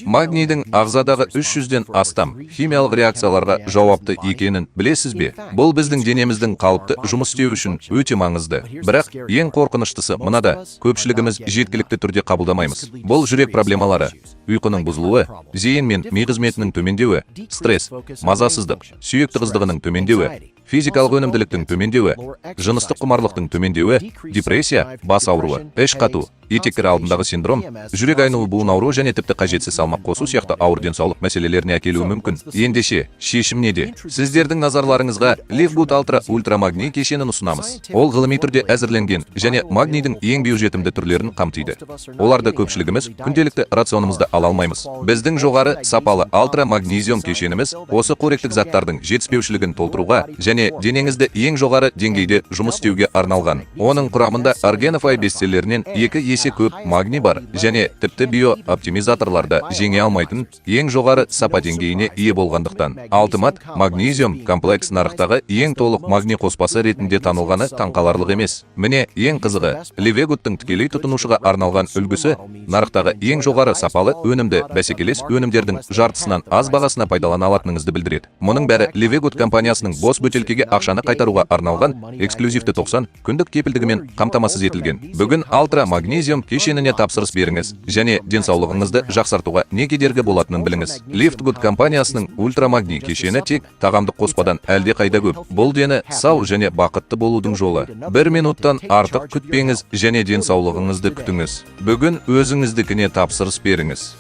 Магнийдің ағзадағы 300-ден астам химиялық реакцияларға жауапты екенін білесіз бе? Бұл біздің денеміздің қалыпты жұмыс істеу үшін өте маңызды. Бірақ ең қорқыныштысы мынада, көпшілігіміз жеткілікті түрде қабылдамаймыз. Бұл жүрек проблемалары, ұйқының бұзылуы, зейін мен ми қызметінің төмендеуі, стресс, мазасыздық, сүйек тығыздығының төмендеуі, физикалық өнімділіктің төмендеуі, жыныстық құмарлықтың төмендеуі, депрессия, бас ауруы, іш қату, етектер алдындағы синдром, жүрек айнуы, буын ауруы және тіпті қажетсіз салмақ қосу сияқты ауыр денсаулық мәселелеріне әкелуі мүмкін. Ендеше, шешім неде? Сіздердің назарларыңызға Livegood Ultra ультрамагний кешенін ұсынамыз. Ол ғылыми түрде әзірленген және магнийдің ең биожетімді түрлерін қамтиды. Оларды көпшілігіміз күнделікті рационымызда ала алмаймыз. Біздің жоғары сапалы ультрамагнезиум кешеніміз осы қоректік заттардың жетіспеушілігін толтыруға және денеңізді ең жоғары деңгейде жұмыс істеуге арналған. Оның құрамында Organifi бестселлерінен 2 есе көп магний бар және тіпті биооптимизаторларда жеңе алмайтын ең жоғары сапа деңгейіне ие болғандықтан. Ultimate магнезиум комплекс нарықтағы ең толық магний қоспасы ретінде танылғаны таңқаларлық емес. Міне ең қызығы, Livegood'тың тікелей тұтынушыға арналған үлгісі нарықтағы ең жоғары сапалы өнімді бәсекелес өнімдердің жартысынан аз бағасына пайдалана алатыныңызды білдіреді. Мұның бәрі Livegood компаниясының бос бөтелкеге ақшаны қайтаруға арналған эксклюзивті 90 күндік кепілдігімен қамтамасыз етілген. Бүгін Ultra магнезиум кешеніне тапсырыс беріңіз және денсаулығыңызды жақсартуға не кедергі болатынын біліңіз. Livegood компаниясының ультрамагний кешені тек тағамдық қоспадан әлде қайда көп. Бұл дені сау және бақытты болудың жолы. 1 минуттан артық күтпеңіз және денсаулығыңызды күтіңіз. Бүгін өзіңіздікіне тапсырыс беріңіз.